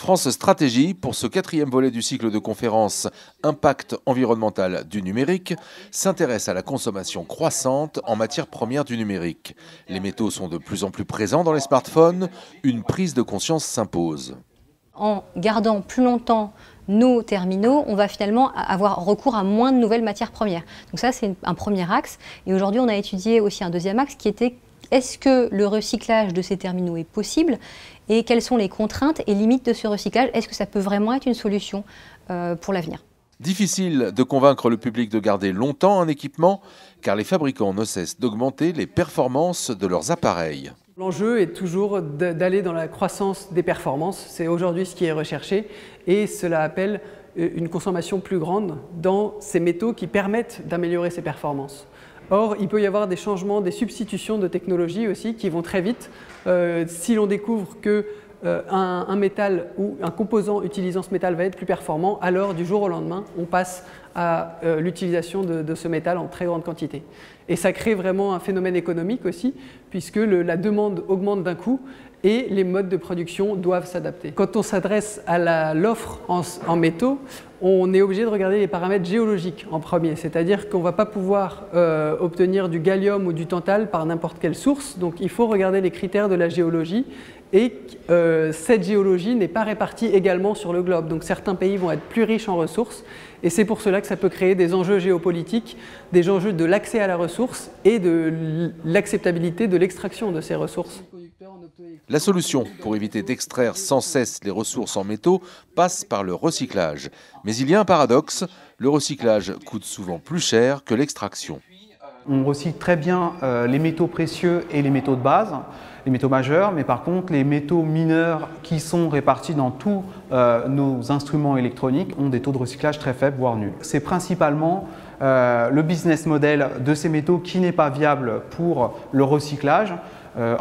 France Stratégie, pour ce 4e volet du cycle de conférences Impact environnemental du numérique, s'intéresse à la consommation croissante en matières premières du numérique. Les métaux sont de plus en plus présents dans les smartphones, une prise de conscience s'impose. En gardant plus longtemps nos terminaux, on va finalement avoir recours à moins de nouvelles matières premières. Donc ça, c'est un premier axe. Et aujourd'hui, on a étudié aussi un deuxième axe qui était: est-ce que le recyclage de ces terminaux est possible et quelles sont les contraintes et limites de ce recyclage? Est-ce que ça peut vraiment être une solution pour l'avenir? Difficile de convaincre le public de garder longtemps un équipement, car les fabricants ne cessent d'augmenter les performances de leurs appareils. L'enjeu est toujours d'aller dans la croissance des performances. C'est aujourd'hui ce qui est recherché et cela appelle une consommation plus grande dans ces métaux qui permettent d'améliorer ces performances. Or, il peut y avoir des changements, des substitutions de technologies aussi qui vont très vite. Si l'on découvre que un métal ou un composant utilisant ce métal va être plus performant, alors du jour au lendemain, on passe à l'utilisation de ce métal en très grande quantité. Et ça crée vraiment un phénomène économique aussi, puisque la demande augmente d'un coup et les modes de production doivent s'adapter. Quand on s'adresse à l'offre en métaux, on est obligé de regarder les paramètres géologiques en premier, c'est-à-dire qu'on ne va pas pouvoir obtenir du gallium ou du tantal par n'importe quelle source, donc il faut regarder les critères de la géologie et cette géologie n'est pas répartie également sur le globe, donc certains pays vont être plus riches en ressources et c'est pour cela que ça peut créer des enjeux géopolitiques, des enjeux de l'accès à la ressource et de l'acceptabilité de l'extraction de ces ressources. La solution pour éviter d'extraire sans cesse les ressources en métaux passe par le recyclage. Mais il y a un paradoxe, le recyclage coûte souvent plus cher que l'extraction. On recycle très bien les métaux précieux et les métaux de base, les métaux majeurs, mais par contre les métaux mineurs qui sont répartis dans tous nos instruments électroniques ont des taux de recyclage très faibles, voire nuls. C'est principalement le business model de ces métaux qui n'est pas viable pour le recyclage.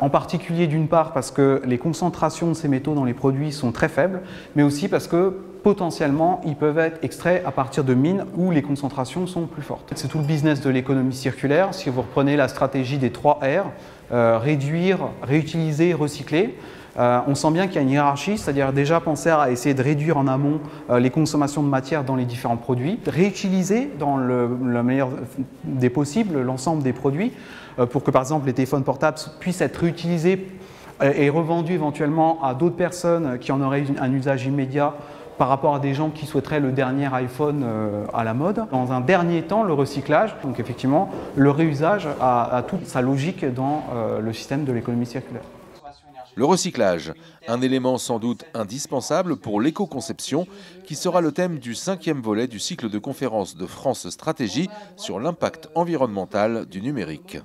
En particulier d'une part parce que les concentrations de ces métaux dans les produits sont très faibles, mais aussi parce que potentiellement ils peuvent être extraits à partir de mines où les concentrations sont plus fortes. C'est tout le business de l'économie circulaire. Si vous reprenez la stratégie des 3 R, réduire, réutiliser, recycler, on sent bien qu'il y a une hiérarchie, c'est-à-dire déjà penser à essayer de réduire en amont les consommations de matière dans les différents produits, réutiliser dans le meilleur des possibles l'ensemble des produits pour que par exemple les téléphones portables puissent être réutilisés et revendus éventuellement à d'autres personnes qui en auraient un usage immédiat par rapport à des gens qui souhaiteraient le dernier iPhone à la mode. Dans un dernier temps, le recyclage, donc effectivement le réusage a toute sa logique dans le système de l'économie circulaire. Le recyclage, un élément sans doute indispensable pour l'éco-conception, qui sera le thème du 5e volet du cycle de conférences de France Stratégie sur l'impact environnemental du numérique.